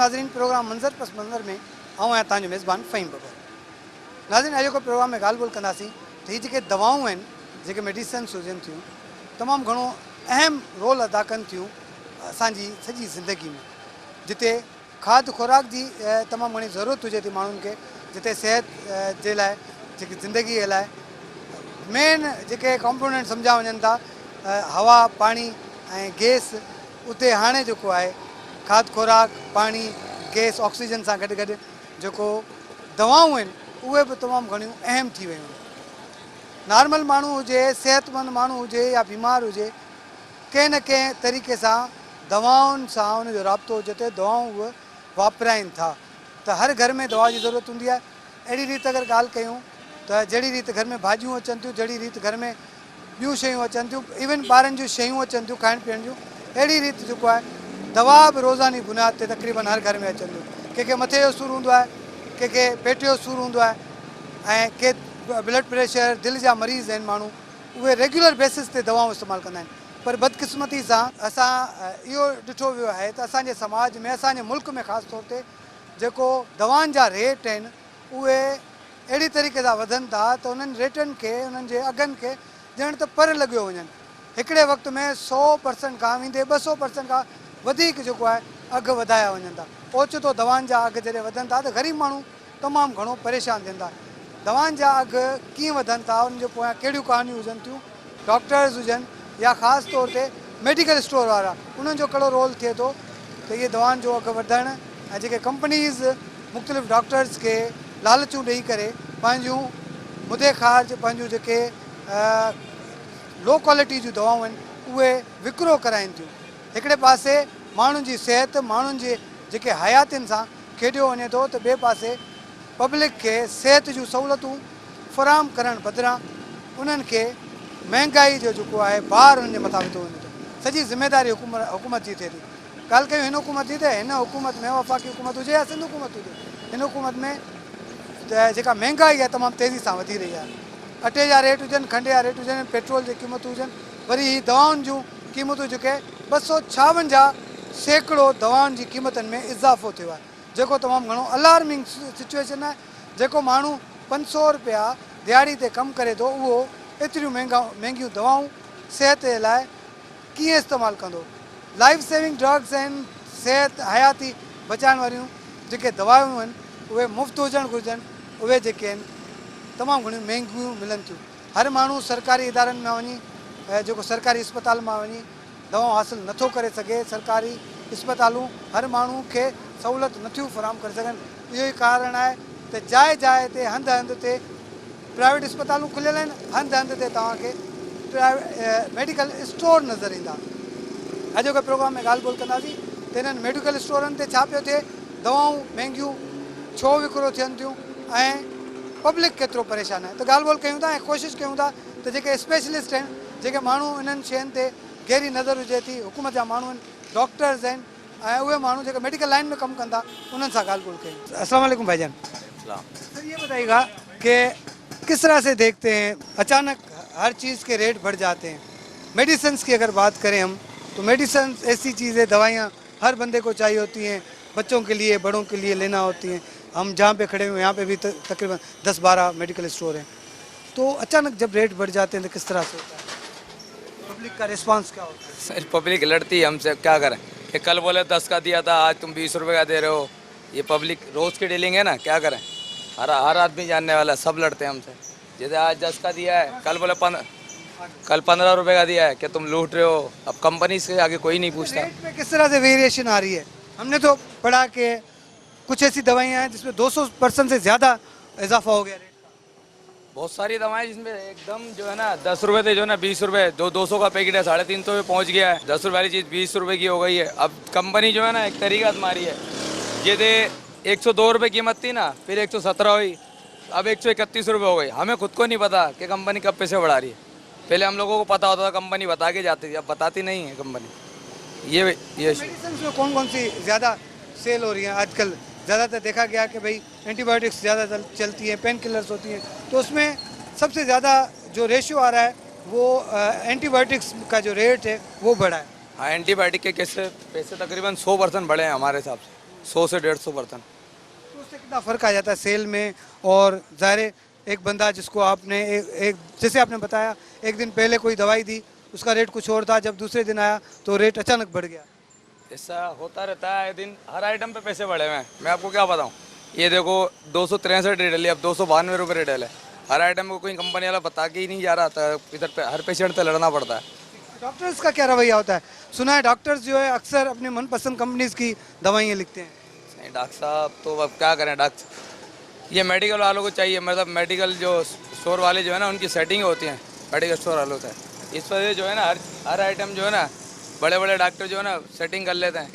नाज़रीन, प्रोग्राम मंज़र पस मंज़र में आऊं आहियां तव्हांजो मेज़बान फ़हीम बबर। नाज़रीन, अॼोको प्रोग्राम में ॻाल्हि ॿोल कंदासीं त हीअ जेके दवाऊं आहिनि, जेके मेडिसिन्स हुजनि थियूं, तमामु घणो अहम रोल अदा कनि थियूं असांजी सॼी ज़िंदगी में। जिते खाद खुराक जी तमामु घणी ज़रूरत हुजे थी माण्हुनि खे, जिते सिहत जे लाइ, जेकी ज़िंदगीअ लाइ मेन जेके कॉम्पोनेंट सम्झा वञनि था, हवा, पाणी ऐं गैस, उते हाणे जेको आहे खाद खुराक, पाणी, गैस, ऑक्सीजन सां गॾु गॾु जेको दवाऊं आहिनि उहे बि तमामु घणियूं अहम थी वियूं आहिनि। नॉर्मल माण्हू हुजे, सिहतमंद माण्हू हुजे या बीमार हुजे, कंहिं न कंहिं तरीक़े सां दवाउनि सां उनजो राब्तो हुजे त दवाऊं उहे वापराइनि था। त हर घर में दवा जी ज़रूरत हूंदी आहे। अहिड़ी रीति अगरि ॻाल्हि कयूं त जहिड़ी रीति घर में भाॼियूं अचनि थियूं, जहिड़ी रीति घर में ॿियूं शयूं अचनि थियूं, इवन ॿारनि जूं शयूं अचनि थियूं खाइण पीअण जूं, अहिड़ी रीति जेको आहे दवा बि रोज़ानी बुनियाद ते तक़रीबन हर घर में अचनि थियूं। कंहिंखे मथे जो सूरु हूंदो आहे, कंहिंखे पेट जो सूरु हूंदो आहे, ऐं के ब्लड प्रेशर, दिलि जा मरीज़ आहिनि माण्हू, उहे रेगुलर बेसिस ते दवाऊं इस्तेमालु कंदा आहिनि। पर बदकिस्मती सां असां इहो ॾिठो वियो आहे त असांजे समाज में, असांजे मुल्क में ख़ासि तौर ते जेको दवाउनि जा रेट आहिनि उहे अहिड़ी तरीक़े सां वधनि था त उन्हनि रेटनि खे, उन्हनि जे अघनि खे ॼण त पर लॻियो वञनि। हिकिड़े वक़्त में 100% खां वेंदे 200% खां वधीक जेको आहे अघु वधाया वञनि था। ओचितो दवाउनि जा अघु जॾहिं वधनि था त ग़रीब माण्हू तमामु घणो परेशान थियनि था। दवाउनि जा अघु कीअं वधनि था, उनजे पोयां कहिड़ियूं कहानियूं हुजनि थियूं, डॉक्टर्स हुजनि या ख़ासि तौर ते मेडिकल स्टोर वारा, उन्हनि जो कहिड़ो रोल थिए थो त इहे दवाउनि जो अघु वधणु ऐं जेके कंपनीज़ मुख़्तलिफ़ डॉक्टर्स खे लालचूं ॾेई करे पंहिंजूं मुदे ख़ारिज, पंहिंजूं जेके लो क्वालिटी जूं दवाऊं आहिनि उहे विकिरो कराइनि थियूं। हिकिड़े पासे माण्हुनि जी सिहत, माण्हुनि जे जेके हयातियुनि सां खेॾियो वञे थो, त ॿिए पासे पब्लिक खे सिहत जूं सहूलियतूं फ़राहम करणु बदिरां उन्हनि खे महांगाई जो जेको आहे भार उन्हनि जे मथां विधो वञे थो। सॼी ज़िमेदारी हुकूमत जी थिए थी। ॻाल्हि कयूं हिन हुकूमत जी, त हिन हुकूमत में, वफ़ाक़ी हुकूमत हुजे या सिंध हुकूमत हुजे, हिन हुकूमत में जेका महांगाई आहे तमामु तेज़ी सां वधी रही आहे। अटे जा रेट हुजनि, खंड जा रेट हुजनि, पेट्रोल जी क़ीमतूं हुजनि, वरी ही दवाउनि जूं क़ीमतूं जेके 256% दवाउनि जी क़ीमतनि में इज़ाफ़ो थियो आहे, जेको तमामु घणो अलार्मिंग सिचुएशन आहे। जेको माण्हू 500 रुपया दिहाड़ी ते कमु करे थो, उहो एतिरियूं महांगियूं दवाऊं सिहत जे लाइ कीअं इस्तेमालु कंदो। लाइफ सेविंग ड्रग्स आहिनि, सिहत हयाती बचाइण वारियूं जेके दवाऊं आहिनि उहे मुफ़्त हुजणु घुरिजनि। उहे जेके आहिनि तमामु घणियूं महांगियूं मिलनि थियूं। हर माण्हू सरकारी इदारनि में वञी, जेको सरकारी अस्पताल मां वञी दवाऊं हासिलु नथो करे सघे। सरकारी अस्पतालूं हर माण्हू खे सहूलियत नथियूं फ़राहम करे सघनि। इहो ई कारण आहे त जाइ जाइ ते, हंधि हंधि ते प्राइवेट अस्पतालूं खुलियल आहिनि, हंधि हंधि ते तव्हांखे मेडिकल स्टोर नज़र ईंदा। अॼोके प्रोग्राम में ॻाल्हि ॿोल कंदासीं त हिननि मेडिकल स्टोरनि ते छा पियो थिए, दवाऊं महांगियूं छो विकिरो थियनि थियूं ऐं पब्लिक केतिरो परेशान आहे। त ॻाल्हि ॿोल कयूं था ऐं कोशिशि कयूं था त जेके स्पेशलिस्ट आहिनि, जेके माण्हू इन्हनि शयुनि ते गहरी नज़र हुजे थी, हुकूमत जा माण्हू आहिनि, डॉक्टर्स आहिनि ऐं उहे माण्हू जेके मेडिकल लाइन में कमु कंदा, उन्हनि सां ॻाल्हि ॿोल कयूं। अस्सलाम वालेकुम भाईजान। सर ये बताइएगा कि किस तरह से देखते हैं अचानक हर चीज़ के रेट बढ़ जाते हैं। मेडिसिन्स की अगर बात करें हम, तो मेडिसिन ऐसी चीज़ है, दवाइयाँ हर बंदे को चाहिए होती हैं, बच्चों के लिए, बड़ों के लिए लेना होती हैं। हम जहाँ पे खड़े हुए यहाँ पे भी तकरीबन 10-12 मेडिकल स्टोर हैं। तो अचानक जब रेट बढ़ जाते हैं तो किस तरह से होता है, पब्लिक का रिस्पांस क्या होता है? सर पब्लिक लड़ती है हमसे, क्या करें कि कल बोले 10 का दिया था, आज तुम 20 रुपये का दे रहे हो। ये पब्लिक रोज़ की डीलिंग है ना, क्या करें। हर आदमी जानने वाला है, सब लड़ते हैं हमसे। जैसे आज 10 का दिया है, कल बोले 15 रुपये का दिया है कि तुम लूट रहे हो। अब कंपनी से आगे कोई नहीं पूछता। रेट में किस तरह से वेरिएशन आ रही है? हमने तो पढ़ा कि कुछ ऐसी दवाइयाँ हैं जिसमें 200% से ज़्यादा इजाफा हो गया रेट का। बहुत सारी दवाएं जिसमें एकदम जो है ना 10 रुपये थे, जो ना 20 रुपये, जो 200 का पैकेट है 350 पे पहुंच गया है। 10 रुपये वाली चीज़ 20 रुपये की हो गई है। अब कंपनी जो है ना एक तरीका मारी है, ये दे 102 रुपये कीमत थी ना, फिर 117 हुई, अब 131 रुपये हो गई। हमें खुद को नहीं पता कि कंपनी कब पैसे बढ़ा रही है। पहले हम लोगों को पता होता था, कंपनी बता के जाती थी, अब बताती नहीं है कंपनी। ये मेडिसिन में कौन कौन सी ज़्यादा सेल हो रही हैं आजकल? ज़्यादातर देखा गया कि भाई एंटीबायोटिक्स ज़्यादा चलती हैं, पेन किलर्स होती हैं, तो उसमें सबसे ज़्यादा जो रेशियो आ रहा है वो एंटीबायोटिक्स का जो रेट है वो बढ़ा है। हाँ, एंटीबायोटिक के कैसे पैसे तकरीबन 100% बढ़े हैं हमारे हिसाब से। 100 से 150 बर्तन। तो उससे कितना फ़र्क आ जाता है सेल में? और ज़ाहिर है, एक बंदा जिसको आपने एक जैसे आपने बताया, एक दिन पहले कोई दवाई दी, उसका रेट कुछ और था, जब दूसरे दिन आया तो रेट अचानक बढ़ गया। ऐसा होता रहता है आए दिन, हर आइटम पे पैसे बढ़े हुए हैं। मैं आपको क्या बताऊं, ये देखो 263 रिटेल है, अब 292 रुपये रिटेल है। हर आइटम को कोई कंपनी वाला बता के ही नहीं जा रहा था, इधर पे हर पेशेंट से लड़ना पड़ता है। डॉक्टर्स का क्या रवैया होता है? सुना है डॉक्टर्स जो है अक्सर अपने मनपसंद कंपनीज की दवाइयाँ लिखते हैं। नहीं डॉक्टर साहब, तो अब क्या करें डॉक्टर, ये मेडिकल वालों को चाहिए, मतलब मेडिकल जो स्टोर वाले जो है ना, उनकी सेटिंग होती है मेडिकल स्टोर वालों से। इस वजह जो है ना, हर आइटम जो है ना, बड़े बड़े डॉक्टर जो है ना सेटिंग कर लेते हैं।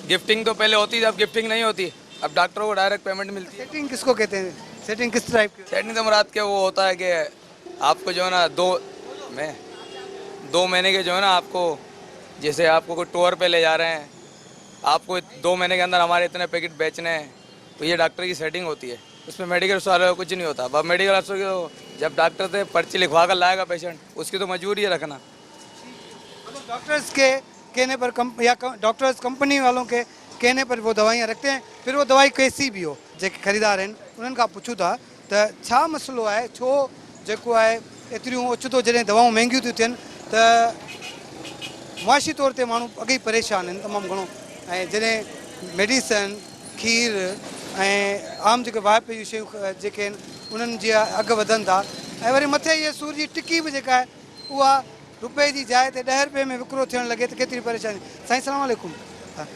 गिफ्टिंग तो पहले होती थी, अब गिफ्टिंग नहीं होती, अब डॉक्टरों को डायरेक्ट पेमेंट मिलती है। सेटिंग किसको कहते हैं? सेटिंग किस टाइप की? सेटिंग तो मुराद के वो होता है कि आपको जो है ना 2 महीने के जो है ना, आपको जैसे आपको कोई टूर पे ले जा रहे हैं, आपको 2 महीने के अंदर हमारे इतने पैकेट बेचने हैं, तो ये डॉक्टर की सेटिंग होती है। उसमें मेडिकल स्टोर वाले को कुछ नहीं होता। अब मेडिकल स्टोर की तो जब डॉक्टर से पर्ची लिखवा कर लाएगा पेशेंट, उसकी तो मजबूरी है रखना। मतलब डॉक्टर्स के कहने पर डॉक्टर्स कंपनी वालों के कहने पर वो दवाइयाँ रखते हैं, फिर वो दवाई कैसी भी हो। जेके ख़रीदार आहिनि उन्हनि खां पुछूं था त छा मसइलो आहे, छो जेको आहे एतिरियूं ओचितो जॾहिं दवाऊं महांगियूं थियूं थियनि त मुआशी तौर ते माण्हू अॻे ई परेशान आहिनि तमामु घणो। ऐं जॾहिं मेडिसन, खीर ऐं आम जेके वाइप जूं शयूं जेके आहिनि उन्हनि जी अघु वधनि था, ऐं वरी मथे इहे सूर जी टिकी बि जेका आहे उहा रुपए जी जाइ ते 10 रुपए में विकिरो थियणु लॻे त केतिरी परेशानी। साईं सलाम वालेकुम।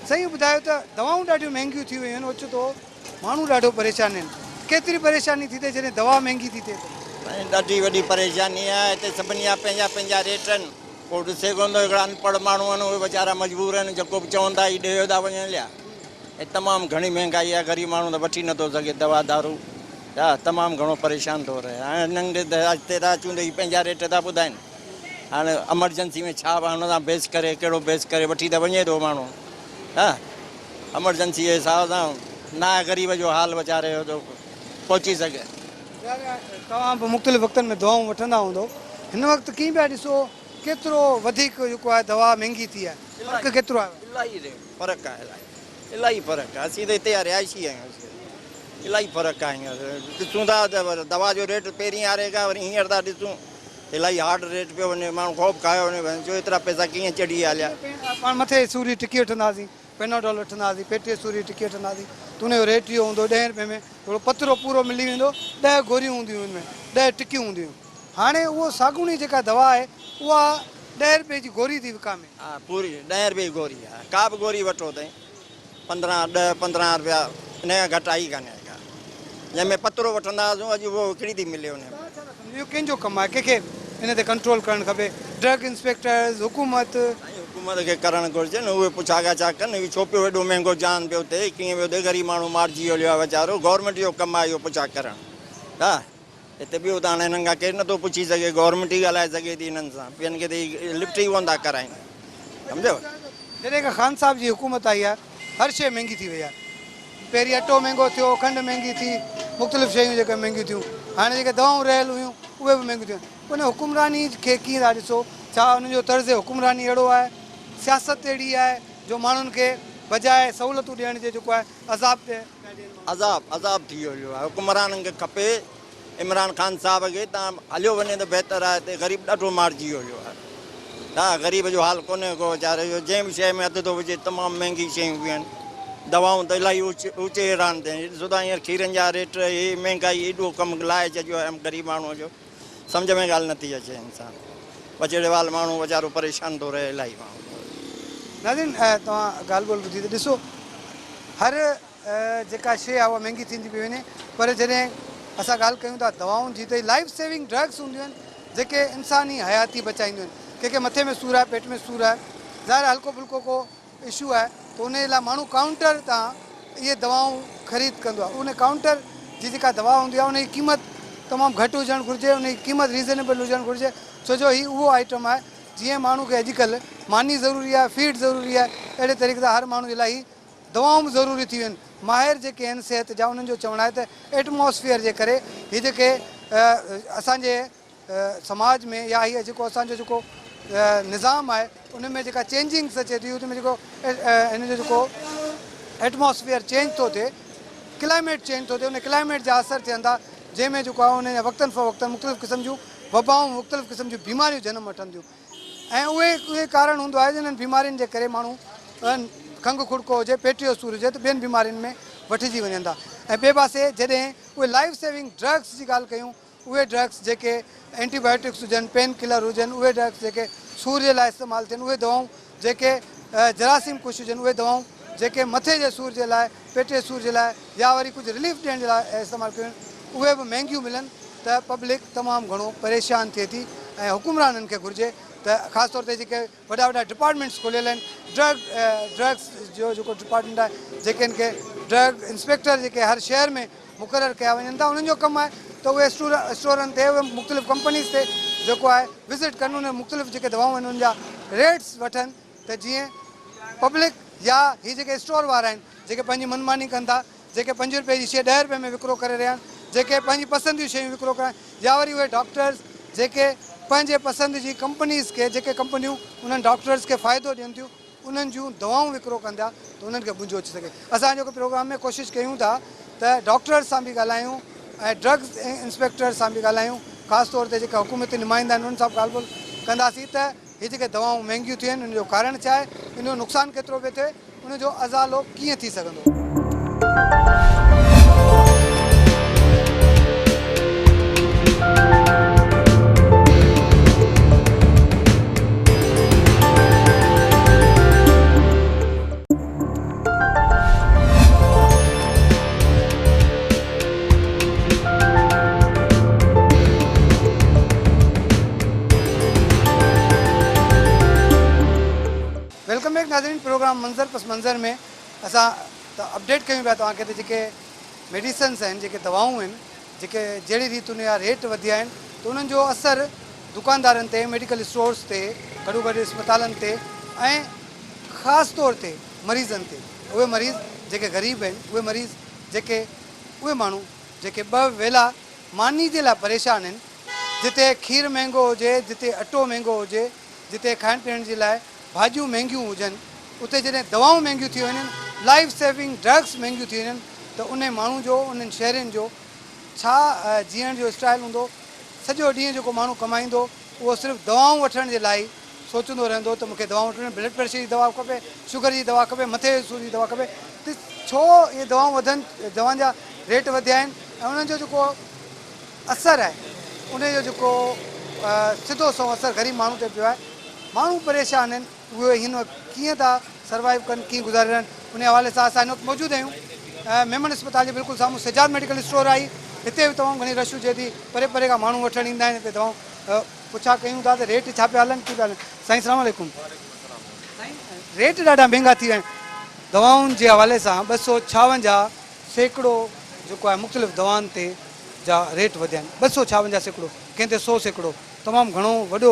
साईं ॿुधायो त दवाऊं ॾाढियूं महांगियूं थी वियूं आहिनि, ओचितो माण्हू ॾाढो परेशान आहिनि, केतिरी परेशानी थी थिए जॾहिं दवा महांगी थी थिए? ॾाढी वॾी परेशानी आहे हिते, सभिनी जा पंहिंजा पंहिंजा रेट आहिनि। पोइ ॾिसे कोन थो, हिकिड़ा अनपढ़ माण्हू आहिनि उहे वीचारा मजबूर आहिनि, जेको बि चवंदा ई ॾे था वञनि लिया। ऐं तमामु घणी महांगाई आहे, ग़रीब माण्हू त वठी नथो सघे दवा दारू, हा तमामु घणो परेशान थो रहे। हाणे नंढे हिते था अचूं त हीअ पंहिंजा रेट था ॿुधाइनि। हाणे एमरजेंसी में छा हुन सां बेस करे, कहिड़ो बेस करे वठी त वञे थो माण्हू, हा एमरजेंसी जे हिसाब सां न आहे ग़रीब जो हाल वीचारे जो तो पहुची सघे। तव्हां बि मुख़्तलिफ़ वक़्तनि में दवाऊं वठंदा हूंदो, हिन वक़्तु कीअं पिया ॾिसो केतिरो वधीक जेको आहे दवा महांगी थी आहे, फ़र्क़ु केतिरो आहे? इलाही फ़र्क़ु आहे, इलाही फ़र्क़ु आहे। असीं त हिते रिहाइशी आहियूं, इलाही फ़र्क़ु आहे। हींअर ॾिसूं था त दवा जो रेट पहिरीं हारे खां वरी हींअर था ॾिसूं इलाही हार्ड रेट पियो वञे, माण्हू ख़ौफ़ खायो वञे जो एतिरा पैसा कीअं चढ़ी हलिया। पाण मथे सूरी टिकी वठंदासीं, पेनाडोल वठंदासीं, पेट सूरी टिकी वठंदासीं, त उनजो रेट इहो हूंदो 10 रुपए में थोरो पतरो पूरो मिली वेंदो, 10 गोरियूं हूंदियूं हुन में, 10 टिकियूं हूंदियूं। हाणे उहो साॻूणी जेका दवा आहे उहा 10 रुपए जी गोरी थी विकामे। हा पूरी 10 रुपए जी गोरी आहे, का बि गोरी वठो अथई 10-15 रुपया, इन खां घटि आई कान्हे का। जंहिंमें पतरो वठंदा हुआसीं अॼु उहो हिकिड़ी थी मिले उन में। इहो कंहिंजो कमु आहे? कंहिंखे इन ते कंट्रोल करणु खपे? ड्रग इंस्पेक्टर्स, हुकूमत? हुकूमत खे करणु घुरिजे न, उहे पुछा छा कनि, छो पियो हेॾो महांगो जान पियो थिए, कीअं पियो थिए, ग़रीब माण्हू मारिजी हलियो आहे वीचारो। गवर्नमेंट जो कमु आहे इहो पुछा करणु, हा हिते ॿियो त हाणे हिननि खां केरु नथो पुछी सघे, गवर्नमेंट ई ॻाल्हाए सघे थी हिननि सां, ॿियनि खे त लिफ्ट ई कोन था कराइनि, सम्झो। जॾहिं खां ख़ान साहब जी हुकूमत आई आहे हर शइ महांगी थी वई आहे। पहिरीं अटो महांगो थियो, खंडु महांगी थी, मुख़्तलिफ़ शयूं जेके महांगियूं थियूं, हाणे जेके दवाऊं रहियल हुयूं उहे बि महांगियूं थियूं। उन हुकुमरानी खे कीअं था ॾिसो? छा उनजो तर्ज़ हुकुमरानी अहिड़ो आहे, सियासत अहिड़ी आहे जो माण्हुनि खे बजाए सहूलियतूं ॾियण जे जेको आहे अज़ाब ते अज़ाब थी वियो आहे। हुकुमराननि खे खपे इमरान ख़ान साहब खे तव्हां हलियो वञे त बहितर आहे, हिते ग़रीब ॾाढो मारिजी वियो आहे, हा ग़रीब जो हाल कोन्हे को वीचारे जो, जंहिं बि शइ में अधु थो विझे, तमामु महांगी शयूं बि आहिनि, दवाऊं त इलाही ऊचे हैरान थिया आहिनि। ॾिसो था हींअर खीरनि जा रेट, हे महांगाई एॾो कमु लाहे चइजो आहे ग़रीब माण्हूअ जो, सम्झ में ॻाल्हि नथी अचे इंसानु, बचड़े वाल माण्हू वीचारो परेशान थो रहे इलाही माण्हू। नाज़रीन तव्हां ॻाल्हि ॿोल्हि ॿुधी त ॾिसो, हर जेका शइ आहे उहा महांगी थींदी पई वञे, पर जॾहिं असां ॻाल्हि कयूं था दवाउनि जी, त लाइफ सेविंग ड्रग्स हूंदियूं आहिनि जेके इंसानी हयाती बचाईंदियूं आहिनि। कंहिंखे मथे में सूरु आहे, पेट में सूरु आहे, ज़ाहिर हल्को फुल्को को इशू आहे, त उन लाइ माण्हू काउंटर तां इहे दवाऊं ख़रीद कंदो आहे। उन काउंटर जी जेका दवा हूंदी आहे उनजी क़ीमत तमामु घटि हुजणु घुरिजे, उनजी क़ीमत रीज़नेबल हुजणु घुरिजे, छो जो हीउ उहो आइटम आहे जीअं माण्हू खे अॼुकल्ह मानी ज़रूरी आहे, फीड ज़रूरी आहे, अहिड़े तरीक़े सां हर माण्हू जे लाइ दवाऊं बि ज़रूरी थी वियूं आहिनि। माहिर जेके आहिनि सिहत जा उन्हनि जो चवणु आहे त एटमॉस्फेयर जे करे हीअ जेके असांजे समाज में या हीअ जेको असांजो जेको निज़ाम आहे उन में जेका चेंजिंग्स अचे थी, उन में जेको हिन जो जेको एटमॉस्फेयर चेंज थो थिए, क्लाइमेट चेंज थो थिए, उन क्लाइमेट जा असर थियनि था, जंहिंमें जेको आहे उन वक़्तनि फ़वक़्तनि मुख़्तलिफ़ क़िस्म जूं वबाऊं मुख़्तलिफ़ क़िस्म जूं बीमारियूं जनम वठनि थियूं। ऐं उहे कारण हूंदो आहे जिन्हनि बीमारियुनि जे करे माण्हू खंघि खुड़को हुजे, पेट जो सूरु हुजे त ॿियनि बीमारियुनि में वठिजी वञनि था। ऐं ॿिए पासे जॾहिं उहे लाइफ सेविंग ड्रग्स जी ॻाल्हि कयूं, उहे ड्रग्स जेके एंटीबायोटिक्स हुजनि, पेन किलर हुजनि, उहे ड्रग्स जेके सूर जे लाइ इस्तेमालु थियनि, उहे दवाऊं जेके जरासीम कुछ हुजनि, उहे दवाऊं जेके मथे जे सूर जे लाइ, पेट जे सूर जे लाइ या वरी कुझु रिलीफ ॾियण जे लाइ इस्तेमालु कयूं, उहे बि महांगियूं मिलनि त पब्लिक तमामु घणो परेशान थिए थी। ऐं हुकुमराननि खे घुरिजे त ख़ासि तौर ते जेके वॾा वॾा डिपार्टमेंट्स खोलियल आहिनि, ड्रग्स जो जेको डिपार्टमेंट आहे, जेके इनखे ड्रग इंस्पेक्टर जेके हर शहर में मुक़ररु कया वञनि था, उन्हनि जो कमु आहे त उहे स्टोरनि ते, उहे मुख़्तलिफ़ कंपनीज़ ते जेको आहे विज़िट कनि, उन मुख़्तलिफ़ जेके दवाऊं आहिनि उन जा रेट्स वठनि, त जीअं पब्लिक या हीअ जेके स्टोर वारा आहिनि जेके पंहिंजी मनमानी कनि था, जेके 5 रुपए जी शइ 10 रुपए में विकिरो करे रहिया आहिनि, जेके पंहिंजी पसंदि जूं शयूं विकिरो कनि, या वरी उहे डॉक्टर्स जेके पंहिंजे पसंदि जी कंपनीज़ खे, जेके कंपनियूं उन्हनि डॉक्टर्स खे फ़ाइदो ॾियनि थियूं, उन्हनि जूं दवाऊं विकिरो कनि था, त उन्हनि खे मुंहिंजो अची सघे। असां जेको प्रोग्राम में कोशिशि कयूं था त डॉक्टर्स सां बि ॻाल्हायूं ऐं ड्रग्स इंस्पेक्टर सां बि ॻाल्हायूं, ख़ासि तौर ते जेका हुकूमती नुमाइंदा आहिनि उन्हनि सां बि ॻाल्हि ॿोल कंदासीं त हीअ जेके दवाऊं महांगियूं थियूं आहिनि, उनजो कारण छा आहे, इन जो नुक़सानु केतिरो पियो थिए, उनजो अज़ालो कीअं थी सघंदो। वेलकम बैक नाज़रीन, प्रोग्राम मंज़र पस मंज़र में असां अपडेट कयूं पिया तव्हांखे त जेके मेडिसन्स आहिनि, जेके दवाऊं आहिनि, जेके जहिड़ी रीति उन जा रेट वधिया आहिनि, त उन्हनि जो असरु दुकानदारनि ते, मेडिकल स्टोर्स ते, गॾो गॾु अस्पतालनि ते ऐं ख़ासि तौर ते मरीज़नि ते। उहे मरीज़ जेके ग़रीब आहिनि, उहे मरीज़ जेके उहे माण्हू जेके 2 वेला मानी जे लाइ परेशान आहिनि, जिते खीरु महांगो हुजे, जिते अटो महांगो हुजे, जिते खाइण पीअण जे लाइ भाॼियूं महांगियूं हुजनि, उते जॾहिं दवाऊं महांगियूं थी वञनि, लाइफ सेविंग ड्रग्स महांगियूं थी वञनि, त उन माण्हू जो, उन्हनि शहरनि जो छा जीअण जो स्टाइल हूंदो। सॼो ॾींहुं जेको माण्हू कमाईंदो, उहो सिर्फ़ु दवाऊं वठण जे लाइ सोचंदो रहंदो त मूंखे दवाऊं वठणी, ब्लड प्रेशर जी दवा खपे, शुगर जी दवा खपे, मथे सूर जी दवा खपे। त छो इहे दवाऊं वधनि, दवाउनि जा रेट वधिया आहिनि ऐं उन्हनि जो जेको असरु आहे, उनजो जेको सिधो सो असरु ग़रीब माण्हू ते पियो आहे। माण्हू परेशान आहिनि, उहे हिन वक़्तु कीअं था सर्वाइव कनि, कीअं गुज़ारे रहनि, उन हवाले सां असां हिन वक़्तु मौजूदु आहियूं मेमन अस्पताल जे बिल्कुलु साम्हूं सिजाद मेडिकल स्टोर आई। हिते बि तमामु घणी रश हुजे थी, परे परे खां माण्हू वठणु ईंदा आहिनि हिते दवाऊं। पुछा कयूं था त रेट छा पिया हलनि, कीअं पिया हलनि। साईं सलाम वालेकुम। रेट ॾाढा महांगा थी विया आहिनि दवाउनि जे हवाले सां। 256 सैकड़ो जेको आहे मुख़्तलिफ़ दवाउनि ते जा रेट वधिया आहिनि। 256 सैकड़ो, कंहिं ते 100 सैकड़ो, तमामु घणो वॾो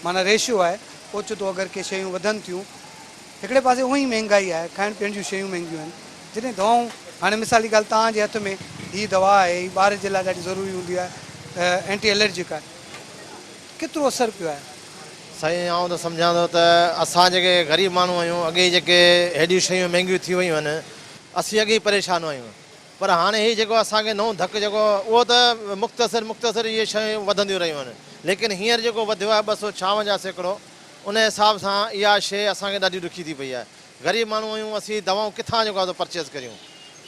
माना रेशियो आहे। ओचितो अगरि के शयूं वधनि थियूं, हिकिड़े पासे उहा ई महांगाई आहे, खाइण पीअण जूं शयूं महांगियूं आहिनि। जॾहिं दवाऊं, हाणे मिसाल जी ॻाल्हि, तव्हांजे हथ में हीअ दवा आहे, हीअ ॿार जे लाइ ॾाढी ज़रूरी हूंदी आहे, एंटी एलर्जिक आहे, केतिरो असरु पियो आहे? साईं, आउं त सम्झां थो त असां जेके ग़रीब माण्हू आहियूं, अॻे जेके हेॾियूं शयूं महांगियूं थी वियूं आहिनि, असीं अॻे ई परेशान आहियूं। पर हाणे हीअ जेको असांखे नओं धकु जेको, उहो त मुख़्तसिर इहे शयूं वधंदियूं रहियूं आहिनि। लेकिन हींअर जेको वधियो आहे 256 सैकड़ो, उन हिसाब सां इहा शइ असांखे ॾाढी ॾुखी थी पई आहे। ग़रीब माण्हू आहियूं, असीं दवाऊं किथां जेको आहे परचेज़ करियूं।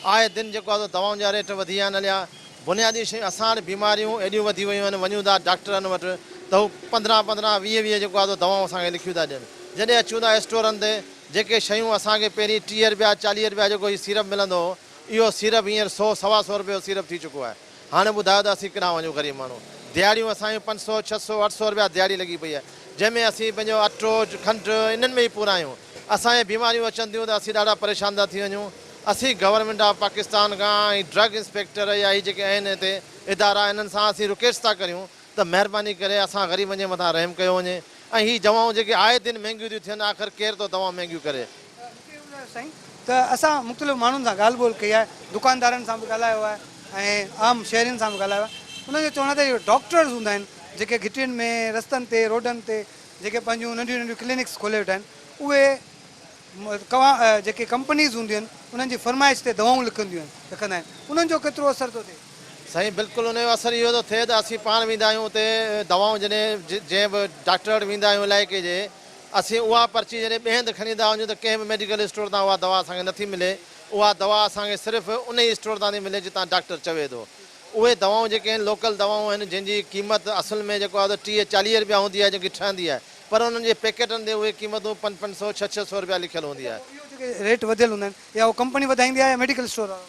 आए दिन जेको आहे दवाउनि जा रेट वधी विया आहिनि। हलिया बुनियादी शयूं, असां वटि बीमारियूं एॾियूं वधी वियूं आहिनि, वञूं था डॉक्टरनि वटि त हू 15-15, 20 जेको आहे दवाऊं असांखे लिखियूं था ॾियनि। जॾहिं अचूं था स्टोरनि ते, जेके शयूं असांखे पहिरीं 30 रुपया 40 रुपया जेको हीउ सीरप मिलंदो हो, इहो सीरप हींअर 100-125 रुपए जो सीरप थी चुको आहे। हाणे ॿुधायो त असीं किथां वञूं ग़रीब माण्हू। दिहाड़ियूं असांजूं 500, 600, 800 रुपया दिहाड़ी लॻी पई आहे, जंहिंमें असीं पंहिंजो अटो खंडु इन्हनि में ई पूरा आहियूं। असांजे बीमारियूं अचनि थियूं त असीं ॾाढा परेशान था थी वञूं। असीं गवर्नमेंट ऑफ पाकिस्तान खां ऐं ड्रग इंस्पेक्टर या हीअ जेके आहिनि हिते इदारा, इन्हनि सां असीं रिक्वेस्ट था करियूं त महिरबानी करे असां ग़रीबनि जे मथां रहम कयो वञे। ऐं हीअ दवाऊं जेके आए दिन महांगियूं थियूं थियनि, आख़िर केरु थो दवाऊं महांगियूं करे। साईं, त असां मुख़्तलिफ़ माण्हुनि सां ॻाल्हि ॿोल कई आहे, दुकानदारनि सां बि ॻाल्हायो आहे ऐं आम शहरियुनि सां बि ॻाल्हायो आहे। उन्हनि जो चवणु आहे त इहे डॉक्टर्स हूंदा आहिनि जेके घिटियुनि में, रस्तनि ते, रोडनि ते जेके पंहिंजूं नंढियूं नंढियूं क्लिनिक्स खोले वेठा आहिनि, उहे जेके कंपनीज़ हूंदियूं आहिनि उन्हनि जी फरमाइश ते दवाऊं लिखंदा आहिनि उन्हनि जो केतिरो असरु थो थिए? साईं बिल्कुलु उन जो असरु इहो थो थिए त असीं पाण वेंदा आहियूं उते दवाऊं जॾहिं जंहिं बि डॉक्टर वटि वेंदा आहियूं इलाइक़े जे, असीं उहा पर्ची जॾहिं ॿिए हंधि खणी ईंदा वञूं त कंहिं बि मेडिकल स्टोर तां उहा दवा असांखे नथी मिले। उहा दवा असांखे सिर्फ़ु उन ई स्टोर तां थी मिले जितां डॉक्टर चवे थो। उहे दवाऊं जेके आहिनि लोकल दवाऊं आहिनि जंहिंजी क़ीमत असल में जेको आहे 30-40 रुपया हूंदी आहे जेकी ठहंदी आहे, पर उन्हनि जे पैकेटनि ते उहे क़ीमतूं 500, 600 रुपया लिखियलु हूंदी आहे। इहो जेके रेट वधियल हूंदा आहिनि या उहो कंपनी वधाईंदी आहे या मेडिकल स्टोर वारो?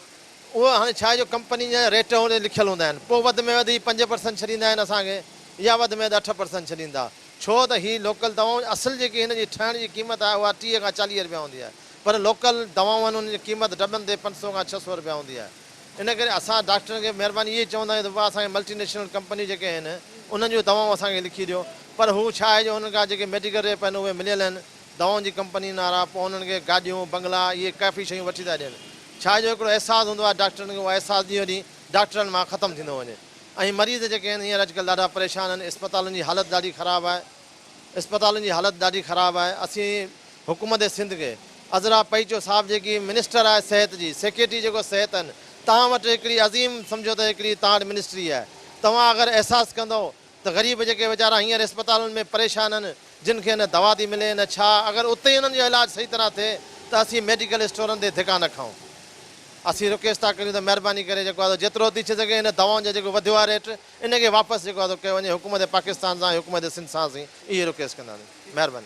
उहो हाणे छा आहे जो कंपनी जा रेट हुन लिखियलु हूंदा आहिनि, पोइ वधि में वधि 5% छॾींदा आहिनि असांखे या वधि में वधि 8% छॾींदा। छो त हीअ लोकल दवाऊं असल जेकी हिन जी ठहण जी क़ीमत आहे उहा 30 खां 40 रुपया हूंदी आहे, पर लोकल दवाऊं आहिनि उन जी क़ीमत डबनि ते 500 खां 600 रुपया हूंदी आहे। इन करे असां डॉक्टरनि खे महिरबानी इहे चवंदा आहियूं त उहा असांखे मल्टीनेशनल कंपनी जेके आहिनि उन्हनि जूं दवाऊं असांखे लिखी ॾियो, पर हू छा आहे जो हुननि खां जेके मेडिकल रेप आहिनि उहे मिलियल आहिनि दवाउनि जी कंपनी वारा, पोइ उन्हनि खे गाॾियूं बंगला इहे काफ़ी शयूं वठी था ॾियनि। छा जो हिकिड़ो अहसासु हूंदो आहे डॉक्टरनि खे, उहो अहसासु ॾींहों ॾींहुं डॉक्टरनि मां ख़तमु थींदो वञे। ऐं मरीज़ जेके आहिनि हींअर अॼुकल्ह ॾाढा परेशान आहिनि, अस्पतालुनि जी हालति ॾाढी ख़राबु आहे, अस्पतालुनि जी हालति ॾाढी ख़राबु आहे। असीं हुकूमत सिंध खे अज़रा पईचो साहिबु जेकी मिनिस्टर आहे सिहत जी, सेक्रेटरी जेको सिहत आहिनि, तव्हां वटि हिकिड़ी अज़ीम सम्झो त हिकिड़ी तव्हां वटि मिनिस्ट्री आहे। तव्हां अगरि अहसासु कंदो त ग़रीब जेके वीचारा हींअर अस्पतालुनि में परेशान आहिनि, जिन खे न दवा थी मिले न छा, अगरि उते ई उन्हनि जो इलाजु सही तरह थिए त असीं मेडिकल स्टोरनि ते धिका न खाऊं। असीं रिक्वेस्ट था करियूं त महिरबानी करे जेको आहे जेतिरो थी सघे हिन दवाउनि जो जेको वधियो आहे रेट इनखे वापसि जेको आहे कयो वञे हुकूमत पाकिस्तान सां, हुकूमत सिंध सां असीं इहे रिक्वेस्ट कंदासीं। महिरबानी।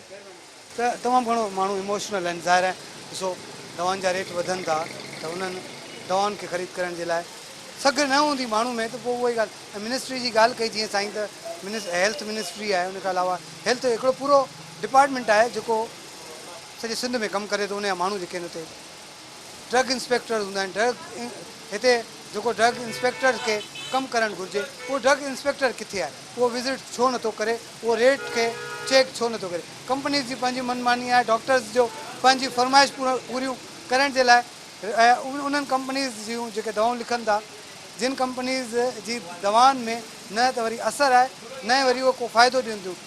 त तमामु घणो माण्हू इमोशनल आहिनि, ज़ाहिर आहे ॾिसो दवाउनि जा रेट वधनि था त उन्हनि दवाउनि खे ख़रीद करण जे लाइ सघ न हूंदी माण्हू में, त पोइ उहा ई ॻाल्हि। ऐं मिनिस्ट्री जी ॻाल्हि कई जीअं साईं, त हेल्थ मिनिस्ट्री आहे, उनखां अलावा हेल्थ हिकिड़ो पूरो डिपार्टमेंट आहे जेको सॼे सिंध में कमु करे थो। उनजा माण्हू जेके आहिनि उते ड्रग इंस्पेक्टर हूंदा आहिनि, हिते जेको ड्रग इंस्पेक्टर खे कमु करणु घुरिजे, उहो ड्रग इंस्पेक्टर किथे आहे? उहो विज़िट छो नथो करे? उहो रेट खे चेक छो नथो करे? कंपनीज़ जी पंहिंजी मनमानी आहे, डॉक्टर्स जो पंहिंजी फरमाइश पूरियूं करण जे लाइ उन्हनि कंपनीज़ जूं जेके दवाऊं लिखनि था, जिन कंपनीज़ जी दवाउनि में न त वरी असरु आहे न वरी उहो को फ़ाइदो ॾियनि थियूं,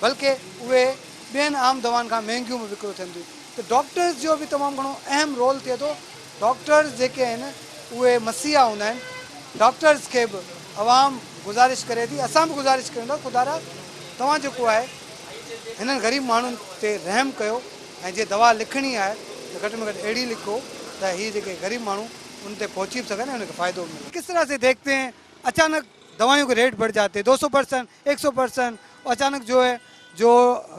बल्कि उहे ॿियनि आम दवाउनि खां महांगियूं बि विकिरो थियनि थियूं। त डॉक्टर्स जो बि तमामु घणो अहम रोल थिए थो। डॉक्टर्स जेके आहिनि उहे मसीहा हूंदा आहिनि। डॉक्टर्स खे बि आवाम गुज़ारिश करे थी, असां बि गुज़ारिश कयूं था, ख़ुदा तव्हां जेको आहे हिननि ग़रीब माण्हुनि ते रहम कयो ऐं जे दवा लिखणी आहे त घटि में घटि अहिड़ी लिखो त हीअ जेके ग़रीब माण्हू उन ते पहुंची बि सघनि ऐं उनखे फ़ाइदो मिले। किस तरह से देखते हैं अचानक दवाइयों के रेट बढ़ जाते हैं 200%, 100%, अचानक जो है जो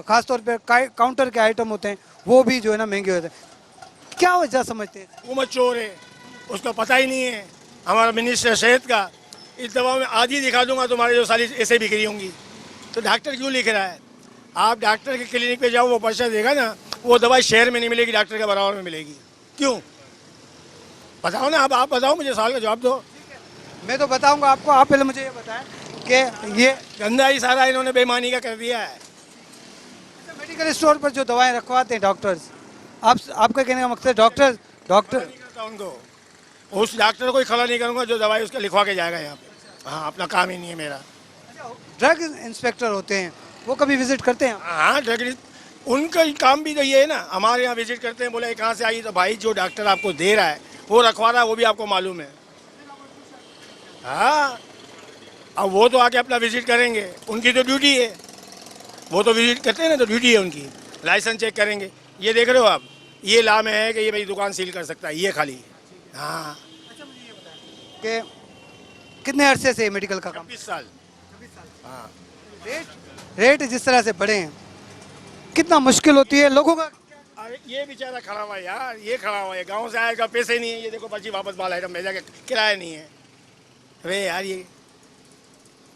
ख़ासतौर पर काउंटर के आइटम होते हैं वो भी जो है ना महंगे होते हैं, क्या वजह समझते हैं? हुकूमत चोर है, उसको पता ही नहीं है। हमारा मिनिस्टर सेहत का इस दवा में आधी दिखा दूंगा तुम्हारे जो सारी ऐसे बिक्री होंगी, तो डॉक्टर क्यों लिख रहा है? आप डॉक्टर के क्लिनिक पे जाओ, वो पर्चा देगा ना, वो दवाई शहर में नहीं मिलेगी, डॉक्टर के बराबर में मिलेगी। क्यों बताओ ना, आप बताओ, मुझे सवाल का जवाब दो। मैं तो बताऊंगा आपको, आप पहले मुझे ये बताएं कि ये गंदा ही सारा इन्होंने बेईमानी का कर दिया है। मेडिकल स्टोर पर जो दवाएं रखवाते हैं डॉक्टर्स, आपका कहने का मकसद डॉक्टर नहीं करता उनको, उस डॉक्टर को ही खड़ा नहीं करूंगा जो दवाई उसका लिखवा के जाएगा यहाँ पे। हाँ, अपना काम ही नहीं है मेरा। ड्रग इंस्पेक्टर होते हैं, वो कभी विजिट करते हैं? हाँ, ड्रग उनका ही काम भी तो ये है ना, हमारे यहाँ विजिट करते हैं, बोले कहाँ से आई, तो भाई जो डॉक्टर आपको दे रहा है वो रखवा रहा है, वो भी आपको मालूम है। हाँ, अब वो तो आके अपना विजिट करेंगे, उनकी तो ड्यूटी है, वो तो विजिट करते हैं ना, तो ड्यूटी है उनकी, लाइसेंस चेक करेंगे। ये देख रहे हो आप, ये ला में है कि ये मेरी दुकान सील कर सकता है, ये खाली। हाँ, कि कितने अरसे से मेडिकल का काम? 20 साल। हाँ, रेट जिस तरह से बढ़े हैं, कितना मुश्किल होती है लोगों का? अरे ये बेचारा खड़ा हुआ है यार, ये खड़ा हुआ है, गांव से आएगा, पैसे नहीं है, ये देखो पर्ची वापस माल आइटम भेजा के, किराया नहीं है। अरे यार,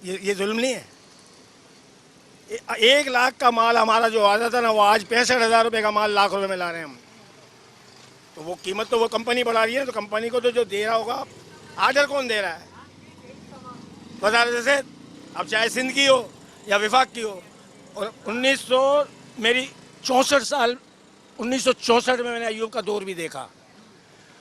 ये जुल्म नहीं है? 1 लाख का माल हमारा जो आता था ना, वो आज 65,000 रुपये का माल लाख रुपए में ला रहे हैं हम। तो वो कीमत तो वो कंपनी बढ़ा रही है, तो कंपनी को तो जो दे रहा होगा, आर्डर कौन दे रहा है बता रहे थे। अब चाहे सिंध की हो या विफाक की हो। और 1964 में मैंने अयूब का दौर भी देखा।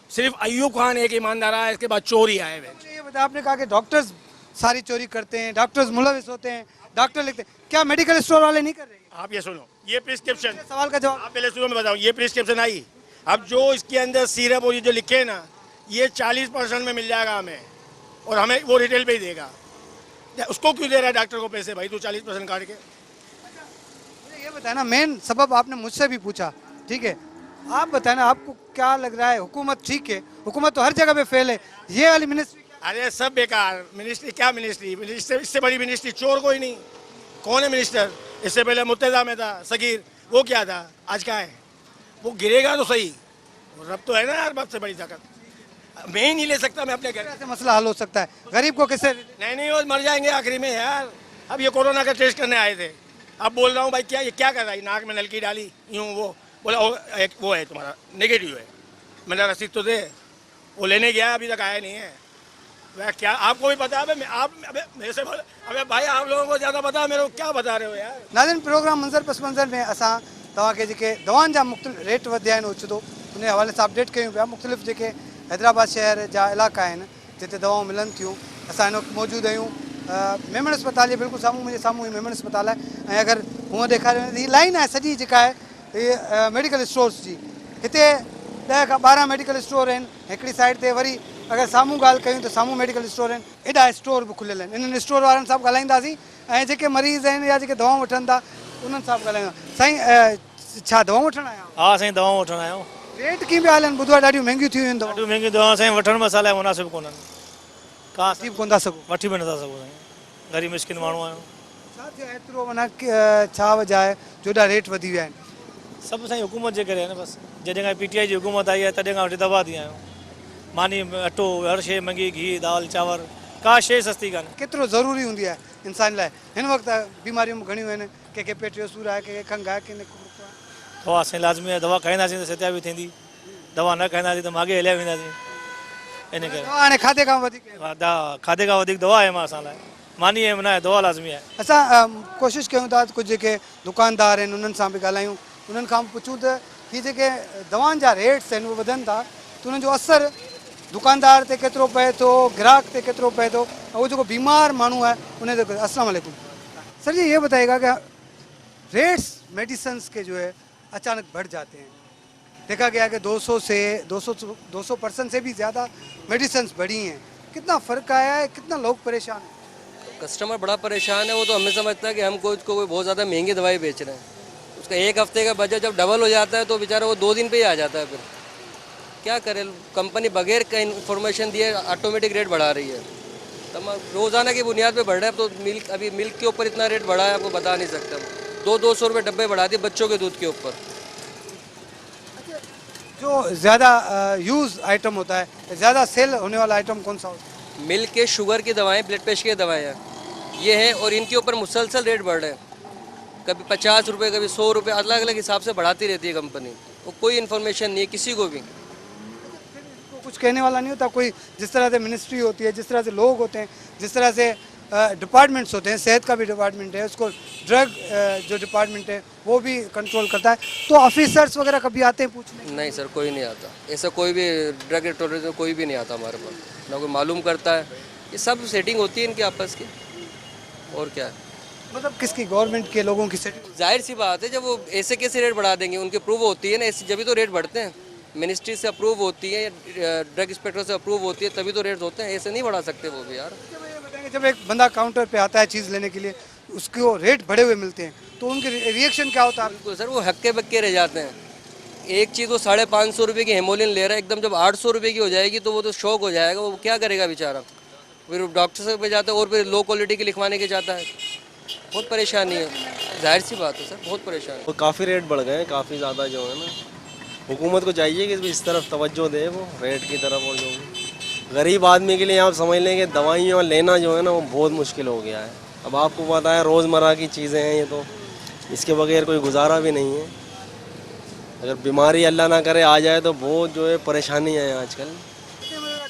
सिर्फ अयूब खान एक ईमानदार आया, इसके बाद चोर ही आए हुए। ये बता, आपने कहा कि डॉक्टर्स सारी चोरी करते हैं, डॉक्टर्स मुलविस होते हैं, डॉक्टर लिखते हैं, क्या मेडिकल स्टोर वाले नहीं कर रहे हैं? आप ये सुनो, ये प्रिस्क्रिप्शन, सवाल का जवाब आप पहले सुनो मैं बताऊँ, ये प्रिस्क्रिप्शन आई। अब जो इसके अंदर सिरप और ये जो लिखे हैं ना, ये 40% में मिल जाएगा हमें, और हमें वो रिटेल पे ही देगा। उसको क्यों दे रहा है डॉक्टर को पैसे, भाई तू 40% काट के। मुझे ये बताया ना, मेन सबब आपने मुझसे भी पूछा, ठीक है, आप बताए ना आपको क्या लग रहा है, हुकूमत ठीक है, हुकूमत तो हर जगह पे फेल है, ये वाली मिनिस्ट्री अरे सब बेकार मिनिस्ट्री, क्या मिनिस्ट्री, इससे बड़ी मिनिस्ट्री चोर कोई नहीं। कौन है मिनिस्टर? इससे पहले मुत्तदा में था सगीर, वो क्या था, आज क्या है? वो गिरेगा तो सही, रब तो है ना यार, बात से बड़ी ताकत। मैं ही नहीं ले सकता, मैं अपने घर कैसे मसला हल हो सकता है, गरीब को कैसे? नहीं वो मर जाएंगे आखिरी में यार। अब ये कोरोना का टेस्ट करने आए थे, अब बोल रहा हूँ भाई क्या ये क्या कर रहा है, नाक में नलकी डाली यूँ, वो बोला एक वो है तुम्हारा नेगेटिव है, मैंने रसीद तो दे, वो लेने गया अभी तक आया नहीं है। वह क्या आपको भी पता है? आप मेरे से अबे भाई आप लोगों को ज़्यादा पता है, मेरे को क्या बता रहे हो यार। नाज़रीन, प्रोग्राम मंज़र पस मंज़र में असां तव्हांखे जेके दवाउनि जा मुख़्तलिफ़ रेट वधिया आहिनि ओचितो उन हवाले सां अपडेट कयूं पिया। मुख़्तलिफ़ जेके हैदराबाद शहर जा इलाइक़ा आहिनि जिते दवाऊं मिलनि थियूं, असां हिन वक़्तु मौजूदु आहियूं मेमण अस्पताल जे बिल्कुलु साम्हूं, मुंहिंजे साम्हूं ही मेमण अस्पताल आहे। ऐं अगरि हूअं ॾेखारियो वञे हीअ लाइन आहे सॼी जेका आहे हीअ मेडिकल स्टोर्स जी। हिते 10 खां 12 मेडिकल स्टोर आहिनि। हिकिड़ी साइड ते वरी अगरि साम्हूं ॻाल्हि कयूं त साम्हूं मेडिकल स्टोर आहिनि, एॾा स्टोर बि खुलियल आहिनि। इन्हनि स्टोर वारनि सां बि ॻाल्हाईंदासीं ऐं जेके मरीज़ आहिनि या जेके दवाऊं वठनि था उन्हनि सां बि ॻाल्हाईंदा। साईं छा दवाऊं वठणु आया आहियो? हाँ साईं, दवाऊं वठणु आहियो। रेट कीअं पिया हलनि? ॿुधो आहे ॾाढियूं महांगियूं थी वियूं आहिनि दवाऊं। ॾाढियूं महांगियूं दवाऊं साईं, वठण मसाला मुनासिब कोन्हनि, का वठी बि कोन था सघो। वठी बि नथा सघो साईं, ग़रीब मिस्किन माण्हू आहियूं। छा थियो एतिरो माना छा वजह आहे जो एॾा रेट वधी विया आहिनि? सभु साईं हुकूमत जे करे आहे न बसि। जॾहिं खां PTI जी हुकूमत आई आहे तॾहिं खां वठी दबा थी आहियूं। मानी अटो हर शइ महांगी, घी दाल चांवर, का शइ सस्ती कान्हे। केतिरो ज़रूरी हूंदी आहे इंसान लाइ? हिन वक़्तु बीमारियूं घणियूं आहिनि, कंहिंखे पेट जो सूरु आहे, कंहिंखे खंघि आहे, कंहिंखे दवा साईं लाज़मी आहे, दवा खाईंदासीं त सिहत बि थींदी, दवा न खाईंदासीं त मागे हलिया वेंदासीं। इन करे दवा हाणे खाधे खां वधीक खाधे खां वधीक दवा आहे मां असां लाइ, मानी आहे न आहे, दवा लाज़मी आहे। असां कोशिशि कयूं था कुझु जेके दुकानदार आहिनि उन्हनि सां बि ॻाल्हायूं, उन्हनि खां बि पुछूं त हीअ जेके दवाउनि जा रेट्स आहिनि उहे वधनि था त उन्हनि जो असरु दुकानदार ते केतिरो पए थो, ग्राहक ते केतिरो पए थो, ऐं उहो जेको बीमार माण्हू आहे उन ते। अस्सलाम वालेकुम सर जी, ये बताइएगा कि रेट्स मेडिसिन्स के जो है अचानक बढ़ जाते हैं। देखा गया कि 200% से भी ज़्यादा मेडिसिन्स बढ़ी हैं, कितना फ़र्क आया है, कितना लोग परेशान हैं? कस्टमर बड़ा परेशान है। वो तो हमें समझता है कि हम कोई बहुत ज़्यादा महंगी दवाई बेच रहे हैं, उसका एक हफ्ते का बजट जब डबल हो जाता है तो बेचारा वो 2 दिन पे ही आ जाता है। फिर क्या करे, कंपनी बगैर का इन्फॉर्मेशन दिए ऑटोमेटिक रेट बढ़ा रही है। तमाम रोज़ाना की बुनियाद पे बढ़ रहा है। अब तो अभी मिल्क के ऊपर इतना रेट बढ़ा है आपको बता नहीं सकता। 200 रुपये डब्बे बढ़ा दिए बच्चों के दूध के ऊपर। जो ज़्यादा यूज़ आइटम होता है, ज़्यादा सेल होने वाला आइटम कौन सा होता है? मिल्क के शुगर की दवाएं, ब्लड प्रेशर की दवाएं हैं ये हैं, और इनके ऊपर मुसलसल रेट बढ़ रहे हैं। कभी 50 रुपये, कभी 100 रुपये, अलग अलग हिसाब से बढ़ाती रहती है कंपनी। वो कोई इन्फॉर्मेशन नहीं है किसी को भी। कुछ कहने वाला नहीं होता कोई? जिस तरह से मिनिस्ट्री होती है, जिस तरह से लोग होते हैं, जिस तरह से डिपार्टमेंट्स होते हैं, सेहत का भी डिपार्टमेंट है, उसको ड्रग जो डिपार्टमेंट है वो भी कंट्रोल करता है, तो ऑफिसर्स वगैरह कभी आते हैं पूछने? नहीं सर, कोई नहीं आता ऐसा, कोई भी ड्रग टॉलरेंस कोई भी नहीं आता हमारे पास, ना कोई मालूम करता है। ये सब सेटिंग होती है इनकी आपस की, और क्या है। मतलब किसकी? गवर्नमेंट के लोगों की सेटिंग? जाहिर सी बात है, जब वो ऐसे कैसे रेट बढ़ा देंगे, उनकी अप्रूव होती है ना, ऐसे जब भी तो रेट बढ़ते हैं। मिनिस्ट्री से अप्रूव होती है, ड्रग इंस्पेक्टर से अप्रूव होती है, तभी तो रेट होते हैं, ऐसे नहीं बढ़ा सकते वो भी यार। जब एक बंदा काउंटर पे आता है चीज़ लेने के लिए, उसको रेट बढ़े हुए मिलते हैं तो उनके रिएक्शन क्या होता है? बिल्कुल सर, वो हक्के बक्के रह जाते हैं। एक चीज़ वो 550 रुपये की हेमोलिन ले रहा है, एकदम जब 800 रुपये की हो जाएगी तो वो तो शौक हो जाएगा। वो क्या करेगा बेचारा? फिर डॉक्टर से पे जाता है और फिर लो क्वालिटी की लिखवाने के जाता है। बहुत परेशानी है, जाहिर सी बात है सर, बहुत परेशानी। वो काफ़ी रेट बढ़ गए हैं, काफ़ी ज़्यादा जो है ना। हुकूमत को चाहिए कि इस तरफ तवज्जो दे, वो रेट की तरफ। और जो गरीब आदमी के लिए आप समझ लें कि दवाइयाँ लेना जो है ना वो बहुत मुश्किल हो गया है। अब आपको पता है रोज़मर्रा की चीज़ें हैं ये, तो इसके बगैर कोई गुजारा भी नहीं है। अगर बीमारी अल्लाह ना करे आ जाए तो बहुत जो है परेशानी है आजकल।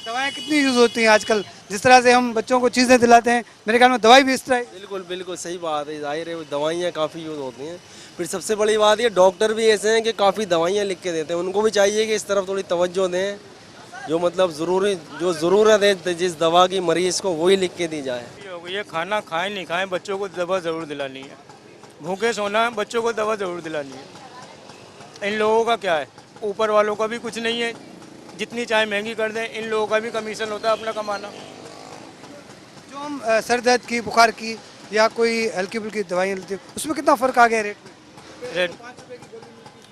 दवाएं कितनी यूज़ होती हैं आजकल? जिस तरह से हम बच्चों को चीज़ें दिलाते हैं, मेरे ख्याल में दवाई भी इस तरह। बिल्कुल बिल्कुल सही बात है, जाहिर है दवाइयाँ काफ़ी यूज़ होती हैं। फिर सबसे बड़ी बात ये डॉक्टर भी ऐसे हैं कि काफ़ी दवाइयाँ लिख के देते हैं। उनको भी चाहिए कि इस तरफ थोड़ी तवज्जो दें, जो मतलब जो ज़रूरत है जिस दवा की मरीज़ को वही लिख के दी जाए। ये खाना खाएं नहीं खाएं, बच्चों को दवा ज़रूर दिलानी है। भूखे सोना है, बच्चों को दवा ज़रूर दिलानी है। इन लोगों का क्या है, ऊपर वालों का भी कुछ नहीं है, जितनी चाहे महंगी कर दें, इन लोगों का भी कमीशन होता है अपना कमाना। जो हम सर दर्द की, बुखार की या कोई हल्की फुल्की दवाइयाँ लेते हैं, उसमें कितना फ़र्क आ गया रेट में? रेट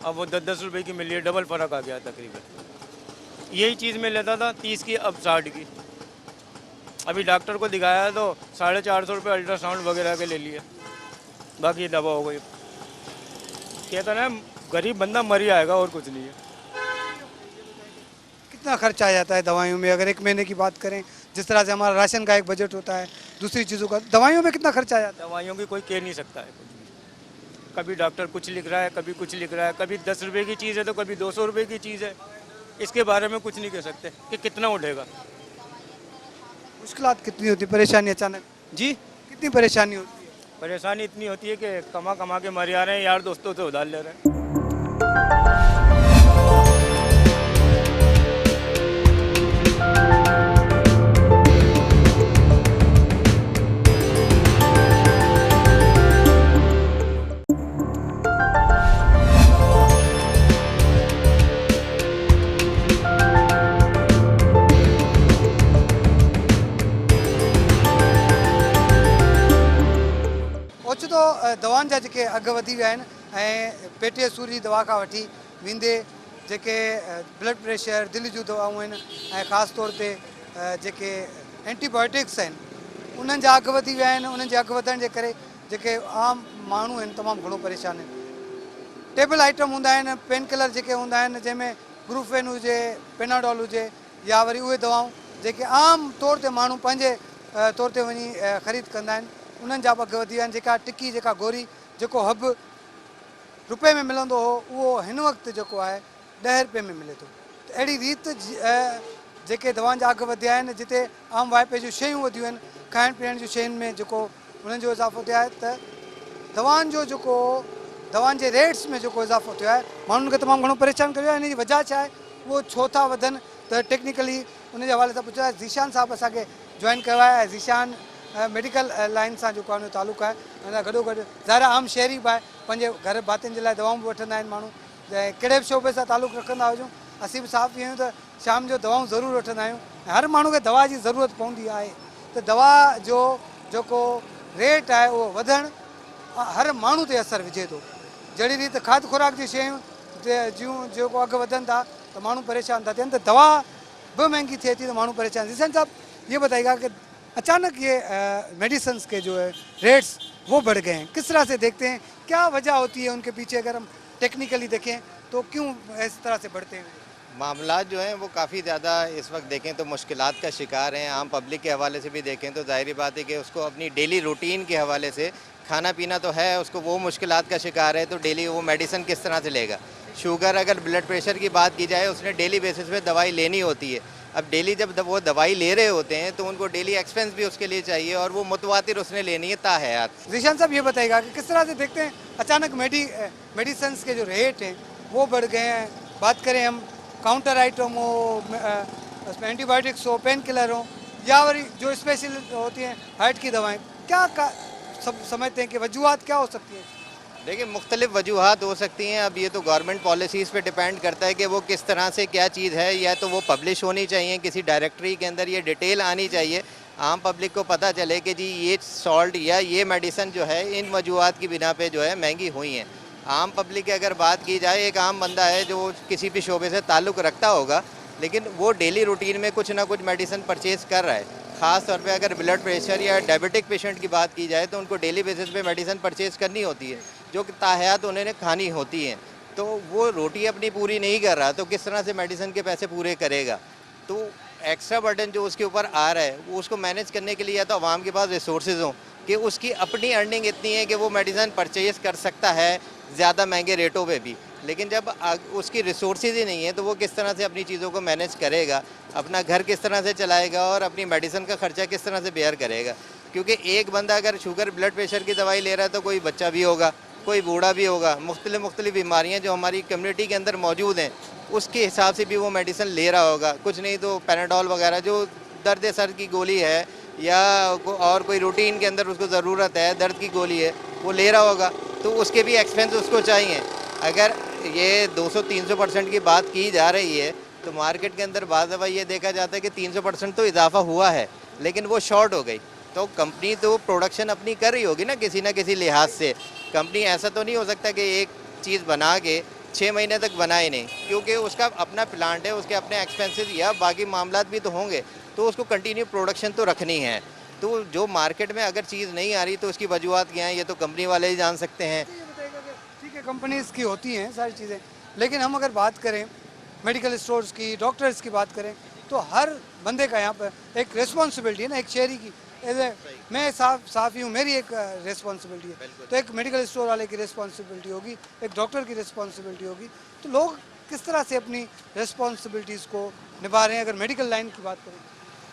अब वो 10-10 रुपए की मिली है, डबल फ़र्क आ गया तकरीबन। यही चीज़ मैं लेता था 30 की, अब 60 की। अभी डॉक्टर को दिखाया तो 450 रुपये अल्ट्रासाउंड वगैरह के ले लिए, बाकी दवा हो गई। कहता ना गरीब बंदा मर ही आएगा और कुछ नहीं है। कितना खर्च आ जाता है दवाइयों में? अगर एक महीने की बात करें, जिस तरह से हमारा राशन का एक बजट होता है, दूसरी चीज़ों का, दवाइयों में कितना खर्च आ जाता है? दवाइयों की कोई कह नहीं सकता है कुछ भी। कभी डॉक्टर कुछ लिख रहा है, कभी कुछ लिख रहा है, कभी 10 रुपये की चीज़ है तो कभी 200 रुपये की चीज़ है। इसके बारे में कुछ नहीं कह सकते कि कितना उठेगा। मुश्किलात कितनी होती है, परेशानी अचानक जी, कितनी परेशानी होती है? परेशानी इतनी होती है कि कमा कमा के मर जा रहे हैं, यार दोस्तों से उधार ले रहे हैं। ओचितो दवाउनि जा जेके अघ वधी विया आहिनि ऐं पेटीअ सूर जी दवा खां वठी वेंदे जेके ब्लड प्रेशर, दिलि जूं दवाऊं आहिनि ऐं ख़ासि तौर ते जेके एंटीबायोटिक्स आहिनि, उन्हनि जा अघ वधी विया आहिनि। उन्हनि जे अघ वधण जे करे जेके आम माण्हू आहिनि तमामु घणो परेशान आहिनि। टेबल आइटम हूंदा आहिनि, पेन किलर जेके हूंदा आहिनि, जंहिंमें ब्रूफेन हुजे, पेनाडोल हुजे या वरी उहे दवाऊं जेके आम तौर ते माण्हू पंहिंजे तौर ते वञी ख़रीद कंदा आहिनि, उन्हनि जा बि अघ वधी विया आहिनि। जेका टिकी, जेका गोरी, जेको हब रुपए में मिलंदो हो, उहो हिन वक़्तु जेको आहे 10 रुपए में मिले थो। त अहिड़ी रीति जेके दवाउनि जा अघ वधिया आहिनि, जिते आम वाइपे जूं शयूं वधियूं आहिनि, खाइण पीअण जूं शयुनि में जेको उन्हनि जो इज़ाफ़ो थियो आहे, त दवाउनि जो जेको दवाउनि जे रेट्स में जेको इज़ाफ़ो थियो आहे, माण्हुनि खे तमामु घणो परेशान कयो आहे। हिन जी वजह छा आहे, उहो छो था वधनि, त टेक्निकली उन जे हवाले सां पुछियो आहे। ज़ीशान साहब असांखे जॉइन कयो आहे ऐं ज़ीशान मेडिकल लाइन सां जेको आहे उन जो तालुक़ु आहे। हुन सां गॾोगॾु ज़ाहिर आम शहरी बि आहे, पंहिंजे घर भातियुनि जे लाइ दवाऊं बि वठंदा आहिनि माण्हू, ऐं कहिड़े बि शोबे सां तालुक़ु रखंदा हुजूं। असीं बि साफ़ थी आहियूं त शाम जो दवाऊं ज़रूरु वठंदा आहियूं ऐं हर माण्हू खे दवा जी ज़रूरत पवंदी आहे। त दवा जो जेको रेट आहे उहो वधणु हर माण्हू ते असरु विझे थो। जहिड़ी रीति खाद्य खुराक जी शयूं जूं जेको अघु वधनि था त माण्हू परेशान था थियनि, त दवा बि महांगी थिए थी त माण्हू परेशान। ज़ीशान साहब ये बताइएगा कि अचानक ये मेडिसिन्स के जो है रेट्स वो बढ़ गए हैं, किस तरह से देखते हैं, क्या वजह होती है उनके पीछे? अगर हम टेक्निकली देखें तो क्यों इस तरह से बढ़ते हैं? मामला जो हैं वो काफ़ी ज़्यादा इस वक्त देखें तो मुश्किलात का शिकार हैं। आम पब्लिक के हवाले से भी देखें तो ज़ाहिर बात है कि उसको अपनी डेली रूटीन के हवाले से खाना पीना तो है, उसको वो मुश्किलात का शिकार है, तो डेली वो मेडिसिन किस तरह से लेगा। शुगर, अगर ब्लड प्रेशर की बात की जाए, उसने डेली बेसिस पे दवाई लेनी होती है। अब डेली जब वो दवाई ले रहे होते हैं तो उनको डेली एक्सपेंस भी उसके लिए चाहिए और वो मुतवातिर उसने लेनी है ताहयात। ज़ीशान साहब ये बताइएगा कि किस तरह से देखते हैं अचानक मेडिसिन्स के जो रेट हैं वो बढ़ गए हैं? बात करें हम काउंटर आइटम हो, उसमें एंटीबायोटिक्स हो, पेन किलर हो, या वरी जो स्पेशल होती हैं हार्ट की दवाएँ, क्या सब समझते हैं कि वजूहत क्या हो सकती है? देखिए, मुख्तलिफ वजूहत हो सकती हैं। अब ये तो गवर्नमेंट पॉलिसीज़ पे डिपेंड करता है कि वो किस तरह से क्या चीज़ है, या तो वो पब्लिश होनी चाहिए किसी डायरेक्टरी के अंदर, ये डिटेल आनी चाहिए, आम पब्लिक को पता चले कि जी ये सॉल्ट या ये मेडिसिन जो है इन वजूहत की बिना पे जो है महंगी हुई हैं। आम पब्लिक की अगर बात की जाए, एक आम बंदा है जो किसी भी शोबे से ताल्लुक़ रखता होगा, लेकिन वो डेली रूटीन में कुछ ना कुछ मेडिसिन परचेज़ कर रहा है। ख़ास तौर पे अगर ब्लड प्रेशर या डायबिटिक पेशेंट की बात की जाए तो उनको डेली बेसिस पे मेडिसिन परचेज़ करनी होती है, जो कि ताहयात उन्हें खानी होती हैं। तो वो रोटी अपनी पूरी नहीं कर रहा तो किस तरह से मेडिसिन के पैसे पूरे करेगा? तो एक्स्ट्रा बर्डन जो उसके ऊपर आ रहा है वो उसको मैनेज करने के लिए या तो आवाम के पास रिसोर्सेज हों कि उसकी अपनी अर्निंग इतनी है कि वो मेडिसिन परचेज़ कर सकता है ज़्यादा महंगे रेटों पे भी, लेकिन जब उसकी रिसोर्सेज ही नहीं है तो वो किस तरह से अपनी चीज़ों को मैनेज करेगा, अपना घर किस तरह से चलाएगा और अपनी मेडिसिन का ख़र्चा किस तरह से बेयर करेगा? क्योंकि एक बंदा अगर शुगर ब्लड प्रेशर की दवाई ले रहा है तो कोई बच्चा भी होगा, कोई बूढ़ा भी होगा, मुख्तलिफ बीमारियाँ जो हमारी कम्युनिटी के अंदर मौजूद हैं उसके हिसाब से भी वो मेडिसिन ले रहा होगा। कुछ नहीं तो पेनाडोल वगैरह जो दर्द सर की गोली है या और कोई रूटीन के अंदर उसको ज़रूरत है, दर्द की गोली है, वो ले रहा होगा। तो उसके भी एक्सपेंस उसको चाहिए। अगर ये 200-300% की बात की जा रही है तो मार्केट के अंदर बाद दफ़ा ये देखा जाता है कि 300% तो इजाफा हुआ है, लेकिन वो शॉर्ट हो गई। तो कंपनी तो प्रोडक्शन अपनी कर रही होगी ना किसी लिहाज से। कंपनी ऐसा तो नहीं हो सकता कि एक चीज़ बना के 6 महीने तक बनाए नहीं, क्योंकि उसका अपना प्लांट है, उसके अपने एक्सपेंसेस या बाकी मामलात भी तो होंगे, तो उसको कंटिन्यू प्रोडक्शन तो रखनी है। तो जो मार्केट में अगर चीज़ नहीं आ रही तो उसकी वजूहत क्या हैं, ये तो कंपनी वाले ही जान सकते हैं। ठीक है, कंपनीज की होती हैं सारी चीज़ें, लेकिन हम अगर बात करें मेडिकल स्टोर्स की, डॉक्टर्स की बात करें, तो हर बंदे का यहाँ पर एक रिस्पॉन्सिबिलिटी है ना, एक शहरी की। मैं साफ़ी हूँ, मेरी एक रिस्पॉन्सिबिलिटी है, तो एक मेडिकल स्टोर वाले की रिस्पॉन्सिबिलिटी होगी, एक डॉक्टर की रिस्पॉन्सिबिलिटी होगी। तो लोग किस तरह से अपनी रिस्पॉन्सिबिलिटीज़ को निभा रहे हैं अगर मेडिकल लाइन की बात करें?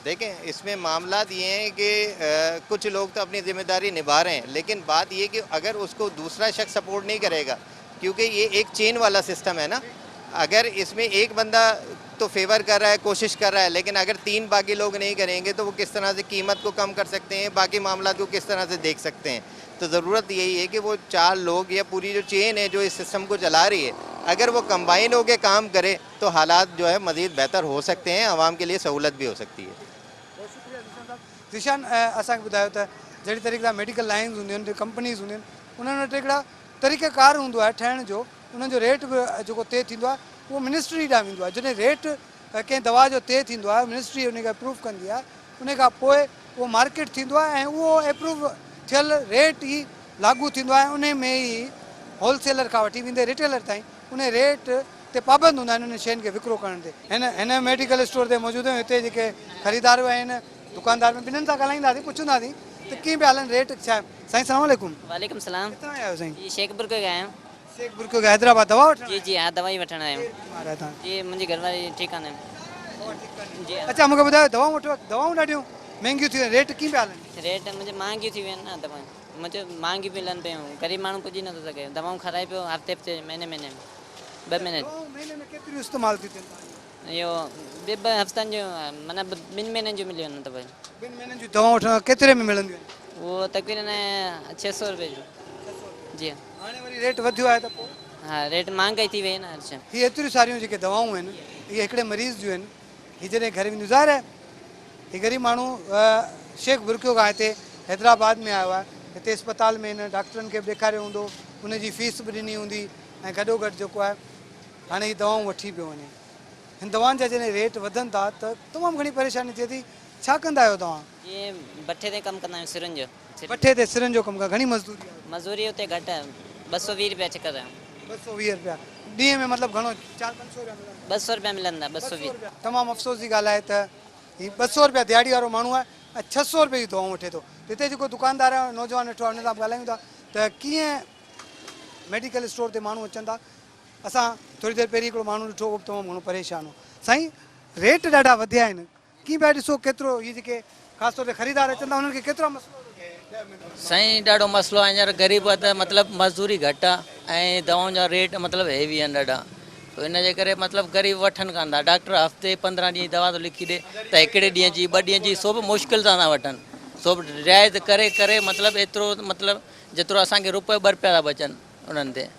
देखें, इसमें मामलात ये हैं कि कुछ लोग तो अपनी जिम्मेदारी निभा रहे हैं, लेकिन बात ये कि अगर उसको दूसरा शख्स सपोर्ट नहीं करेगा, क्योंकि ये एक चेन वाला सिस्टम है ना। अगर इसमें एक बंदा तो फेवर कर रहा है, कोशिश कर रहा है, लेकिन अगर 3 बाकी लोग नहीं करेंगे तो वो किस तरह से कीमत को कम कर सकते हैं, बाकी मामला को किस तरह से देख सकते हैं। तो ज़रूरत यही है कि वो 4 लोग या पूरी जो चेन है जो इस सिस्टम को चला रही है, अगर वो कंबाइन होकर काम करे तो हालात जो है मज़ीद बेहतर हो सकते हैं, आवाम के लिए सहूलत भी हो सकती है। दिशान असांखे ॿुधायो त जहिड़ी तरीक़े सां मेडिकल लाइन्स हूंदियूं आहिनि, कंपनीज़ हूंदियूं आहिनि, उन्हनि वटि हिकिड़ा तरीक़ेकार हूंदो आहे ठहण जो, उन्हनि जो रेट बि जेको तय थींदो आहे उहो मिनिस्ट्री ॾांहुं वेंदो आहे। जॾहिं रेट कंहिं दवा जो तय थींदो आहे, मिनिस्ट्री उनखे अप्रूव कंदी आहे, उन खां पोइ उहो मार्केट थींदो आहे ऐं उहो अप्रूव थियल रेट ई लागू थींदो आहे। उन में ई होलसेलर खां वठी वेंदे रिटेलर ताईं उन रेट ते पाबंद हूंदा आहिनि उन शयुनि खे विकिरो करण ते। हिन मेडिकल स्टोर ते मौजूदु आहियूं, हिते जेके ख़रीदार आहिनि, दुकानदार में ॿिन्हिनि सां ॻाल्हाईंदासीं, पुछंदासीं त कीअं पिया हलनि रेट छा आहे। साईं सलाम वालेकुम। वालेकुम सलाम। किथां आया आहियो साईं? जी शेखपुर को गए हैं। शेखपुर को हैदराबाद दवा वठण? जी जी हाँ, दवाई वठण आया हूँ। आया तव्हां? जी मुंहिंजी घरवारी ठीकु आहे। जी अच्छा, मूंखे ॿुधायो, दवाऊं वठो, दवाऊं ॾाढियूं महांगियूं थी वियूं, रेट कीअं पिया हलनि? रेट मुंहिंजी महांगियूं थी वियूं आहिनि न दवाऊं, मुंहिंजो महांगियूं पई हलनि पियूं, ग़रीब माण्हू पुॼी नथो सघे। दवाऊं खाराए पियो हफ़्ते महीने में 2 महीने। दवाऊं महीने में केतिरियूं इस्तेमालु थी थियनि? इहो 2 हफ़्तनि जो माना 2 महीननि जो मिली वञे दवाई। 2 महीननि जूं दवाऊं वठण केतिरे में मिलंदियूं आहिनि? उहो तक़रीबन 600 रुपए जो। जी हाणे वरी रेट वधियो आहे त पोइ हाँ, रेट महांगाई थी वई है ना हर शइ। हीअ एतिरियूं सारियूं जेके दवाऊं आहिनि, इहे हिकिड़े मरीज़ जूं आहिनि। हीअ जॾहिं घर वेंदियूं, ज़ाहिर आहे हीअ ग़रीब माण्हू शेख बुरकियो खां हिते हैदराबाद में आयो आहे, हिते अस्पताल में हिन डॉक्टरनि खे बि ॾेखारियो हूंदो, उनजी फीस बि ॾिनी हूंदी, ऐं गॾोगॾु जेको आहे हाणे हीअ दवाऊं वठी पियो वञे। हिन दवाउनि जा जॾहिं रेट वधनि था त तमामु घणी परेशानी थिए थी। छा कंदा आहियो तव्हां? ये भट्ठे ते कमु कंदा आहियूं, सिरनि जो। भट्ठे ते सिरनि जो कमु कयो, घणी मज़दूरी आहे? मज़दूरी उते घटि आहे, 220 रुपया चकर आहे। 220 रुपया ॾींहं में, मतिलबु घणो 400-500 रुपया मिलंदा? 200 रुपया मिलंदा, 220। तमामु अफ़सोस जी ॻाल्हि आहे त हीअ 200 रुपया दिहाड़ी वारो माण्हू आहे ऐं 600 रुपए जी दवाऊं वठे थो। हिते जेको दुकानदार आहे, नौजवान वेठो आहे, हुन सां ॻाल्हायूं था त कीअं मेडिकल स्टोर ते माण्हू अचनि था। असां थोरी देरि पहिरीं हिकिड़ो माण्हू ॾिठो, उहो बि तमामु घणो परेशान हो। साईं, रेट ॾाढा वधिया आहिनि, कीअं पिया ॾिसो केतिरो हीअ जेके ख़ासि तौर ते ख़रीदार अचनि था उन्हनि खे केतिरो मसइलो? साईं ॾाढो मसइलो आहे, हींअर ग़रीब आहे त मतिलबु मज़दूरी घटि आहे ऐं दवाउनि जा रेट मतिलबु हेवी आहिनि ॾाढा। तो इन जे करे मतिलबु ग़रीब वठनि कान था। डॉक्टर हफ़्ते 15 ॾींहं दवा थो लिखी ॾे त हिकिड़े ॾींहं जी 2 ॾींहं जी सो बि मुश्किल सां था वठनि, सो बि रिआयत करे करे मतिलबु एतिरो मतिलबु जेतिरो असांखे रुपए 2 रुपया था बचनि उन्हनि ते।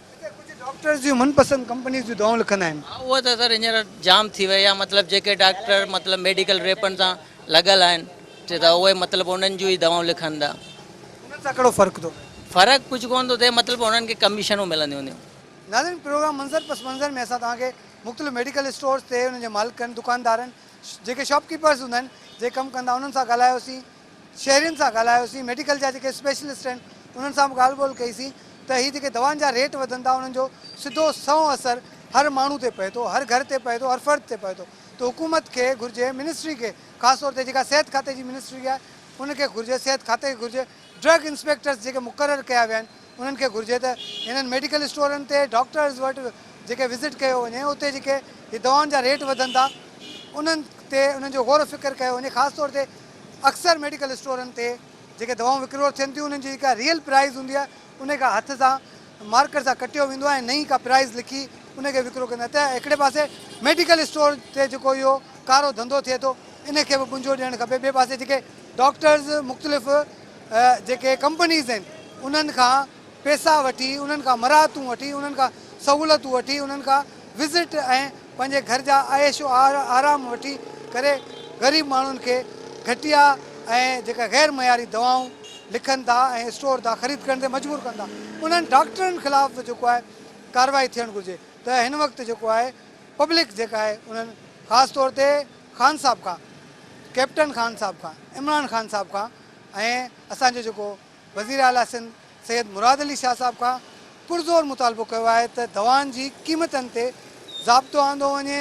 डॉक्टर्स जूं मनपसंद कंपनीज़ जूं दवाऊं लिखंदा आहिनि? उहो त सर हींअर जाम थी वई आहे, मतिलबु जेके डॉक्टर मतिलबु मेडिकल रेपनि सां लॻल आहिनि त उहे मतिलबु उन्हनि जूं ई दवाऊं लिखनि था। उन्हनि सां कहिड़ो फ़र्क़ु थो? फ़र्क़ु कुझु कोन थो थिए, मतिलबु उन्हनि खे कमीशनूं मिलंदियूं हूंदियूं। नाज़रीन, प्रोग्राम मंज़र पस मंज़र में असां तव्हांखे मुख़्तलिफ़ मेडिकल स्टोर्स ते उन्हनि जे मालिकनि, दुकानदारनि, जेके शॉपकीपर्स हूंदा आहिनि, जेके कमु कंदा, उन्हनि सां ॻाल्हायोसीं, शहरियुनि सां ॻाल्हायोसीं, मेडिकल जा जेके स्पेशलिस्ट आहिनि उन्हनि सां बि ॻाल्हि ॿोल कईसीं त हीअ जेके दवाउनि जा रेट वधनि था, उन्हनि जो सिधो सओं असरु हर माण्हू ते पए थो, हर घर ते पए थो, हर फ़र्द ते पए थो। त हुकूमत खे घुरिजे, मिनिस्ट्री खे, ख़ासि तौर ते जेका सिहत खाते जी मिनिस्ट्री आहे उनखे घुरिजे, सिहत खाते खे घुरिजे, ड्रग इंस्पेक्टर्स जेके मुक़ररु कया विया आहिनि उन्हनि खे घुरिजे त हिननि मेडिकल स्टोरनि ते डॉक्टर्स वटि जेके विज़िट कयो वञे, उते जेके हीअ दवाउनि जा रेट वधनि था उन्हनि ते उन्हनि जो गौर फ़िक्र कयो वञे। ख़ासि तौर ते अक्सर मेडिकल स्टोरनि ते जेके दवाऊं विकिरो थियनि थियूं उन्हनि जी जेका रियल प्राइस हूंदी आहे उन खां हथ सां मार्कर सां कटियो वेंदो आहे ऐं नई का प्राइस लिखी उनखे विकिरो कंदा। त हिकिड़े पासे मेडिकल स्टोर ते जेको इहो कारो धंधो थिए थो इनखे बि मुंझो ॾियणु खपे। ॿिए पासे जेके डॉक्टर्स मुख़्तलिफ़ जेके कंपनीज़ आहिनि उन्हनि खां पैसा वठी, उन्हनि खां मराहतूं वठी, उन्हनि खां सहूलियतूं वठी, उन्हनि खां विज़िट ऐं पंहिंजे घर जा आयशो आराम वठी करे ग़रीब माण्हुनि खे घटिया ऐं जेका गैर मयारी दवाऊं लिखनि था ऐं स्टोर था ख़रीद करण ते मजबूर कनि था। उन्हनि डॉक्टरनि ख़िलाफ़ जेको आहे कार्रवाई थियणु घुरिजे। त हिन वक़्तु जेको आहे पब्लिक जेका आहे उन्हनि ख़ासि तौर ते ख़ान साहब खां, कैप्टन ख़ान साहब खां, इमरान ख़ान साहब खां ऐं असांजो जेको वज़ीर आला सिंध सैयद मुराद अली शाह साहब खां पुरज़ोर मुतालबो कयो आहे त दवाउनि जी क़ीमतनि ते ज़ाब्तो आंदो वञे,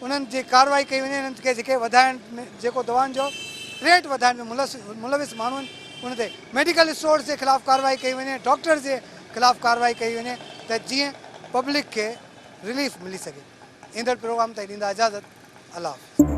उन्हनि जी कार्रवाई कई वञे, इन्हनि खे जेके वधाइण में जेको दवाउनि जो रेट वधाइण में मुलविस माण्हू आहिनि उन ते मेडिकल स्टोर्स जे ख़िलाफ़ु कार्रवाई कई वञे, डॉक्टर जे ख़िलाफ़ु कार्रवाई कई वञे त जीअं पब्लिक खे रिलीफ मिली सघे। ईंदड़ प्रोग्राम ताईं ॾींदा इजाज़त। अल्लाह हाफ़िज़।